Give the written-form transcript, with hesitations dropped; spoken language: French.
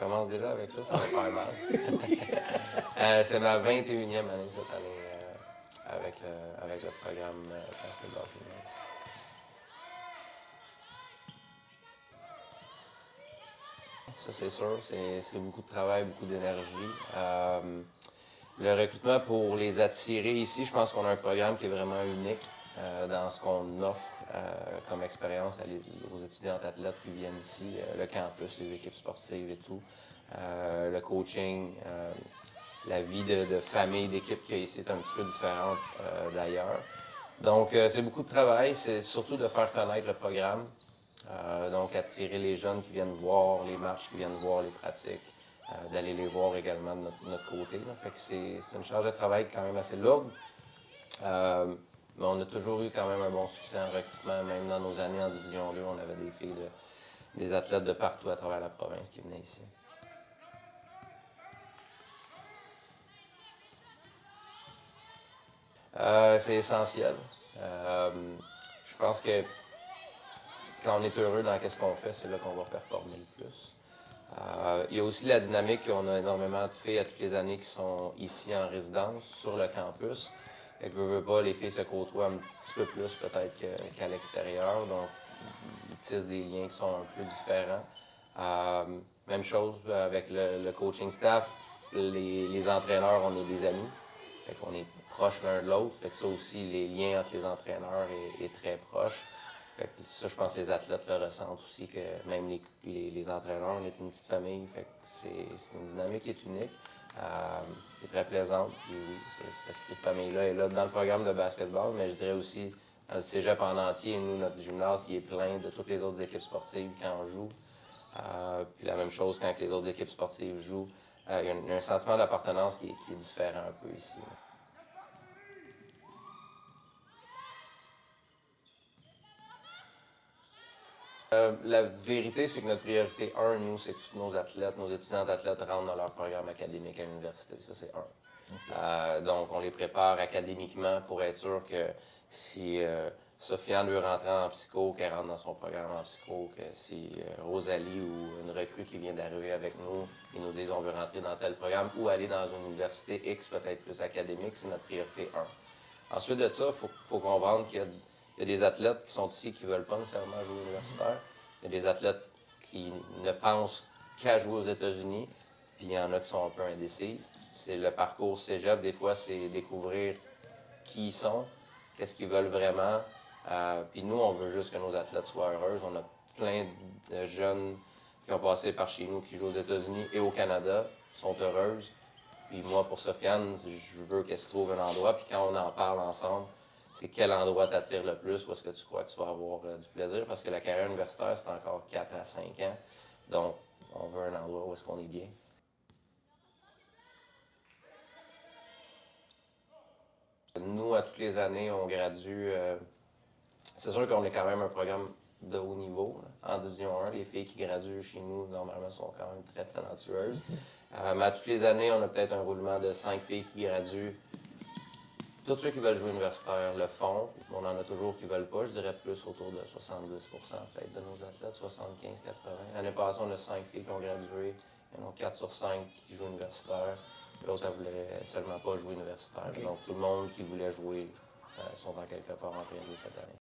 commence déjà avec ça, ça va faire mal. C'est ma 21e année cette année avec le programme Basketball Finance. Ça, c'est sûr, c'est beaucoup de travail, beaucoup d'énergie. Le recrutement, pour les attirer ici, je pense qu'on a un programme qui est vraiment unique dans ce qu'on offre comme expérience aux étudiantes athlètes qui viennent ici, le campus, les équipes sportives et tout, le coaching, la vie de famille, d'équipe qu'il y a ici est un petit peu différente d'ailleurs. Donc, c'est beaucoup de travail, c'est surtout de faire connaître le programme. Donc, attirer les jeunes qui viennent voir les matchs, qui viennent voir les pratiques, d'aller les voir également de notre côté. Là. Fait que c'est une charge de travail quand même assez lourde. Mais on a toujours eu quand même un bon succès en recrutement. Même dans nos années en Division 2, on avait des filles, des athlètes de partout à travers la province qui venaient ici. C'est essentiel. Je pense que quand on est heureux dans ce qu'on fait, c'est là qu'on va performer le plus. Il y a aussi la dynamique qu'on a énormément de filles à toutes les années qui sont ici en résidence sur le campus. Fait que veux pas, les filles se côtoient un petit peu plus peut-être qu'à l'extérieur, donc ils tissent des liens qui sont un peu différents. Même chose avec le coaching staff, les entraîneurs, on est des amis, fait qu'on est proches l'un de l'autre, fait que ça aussi, les liens entre les entraîneurs est très proche. Fait que ça, je pense que les athlètes le ressentent aussi, que même les entraîneurs, on est une petite famille. Fait que c'est une dynamique qui est unique, qui est très plaisante. Puis oui, cet esprit de famille-là est là dans le programme de basketball, mais je dirais aussi dans le cégep en entier. Nous, notre gymnase, il est plein de toutes les autres équipes sportives quand on joue. Puis la même chose quand les autres équipes sportives jouent. Il y a un sentiment d'appartenance qui est différent un peu ici. La vérité, c'est que notre priorité 1, nous, c'est que tous nos athlètes, nos étudiants athlètes rentrent dans leur programme académique à l'université. Ça, c'est un. Okay. Donc, on les prépare académiquement pour être sûr que si Sofiane veut rentrer en psycho, qu'elle rentre dans son programme en psycho, que si Rosalie ou une recrue qui vient d'arriver avec nous, ils nous disent on veut rentrer dans tel programme ou aller dans une université X, peut-être plus académique, c'est notre priorité 1. Ensuite de ça, il faut comprendre qu'il y a des athlètes qui sont ici qui ne veulent pas nécessairement jouer universitaire. Il y a des athlètes qui ne pensent qu'à jouer aux États-Unis, puis il y en a qui sont un peu indécises. C'est le parcours cégep, des fois, c'est découvrir qui ils sont, qu'est-ce qu'ils veulent vraiment. Puis nous, on veut juste que nos athlètes soient heureuses. On a plein de jeunes qui ont passé par chez nous, qui jouent aux États-Unis et au Canada, sont heureuses. Puis moi, pour Sofiane, je veux qu'elle se trouve un endroit. Puis quand on en parle ensemble, c'est quel endroit t'attire le plus, où est-ce que tu crois que tu vas avoir du plaisir. Parce que la carrière universitaire, c'est encore 4 à 5 ans. Donc, on veut un endroit où est-ce qu'on est bien. Nous, à toutes les années, on gradue. C'est sûr qu'on est quand même un programme de haut niveau. Là. En Division 1, les filles qui graduent chez nous, normalement, sont quand même très talentueuses. Mais à toutes les années, on a peut-être un roulement de 5 filles qui graduent. Tous ceux qui veulent jouer universitaire le font. On en a toujours qui ne veulent pas. Je dirais plus autour de 70% peut-être de nos athlètes, 75-80. L'année passée, on a 5 filles qui ont gradué. Il y en a 4 sur 5 qui jouent universitaire. L'autre, elle voulait seulement pas jouer universitaire. Okay. Donc, tout le monde qui voulait jouer sont en quelque part en train de jouer cette année.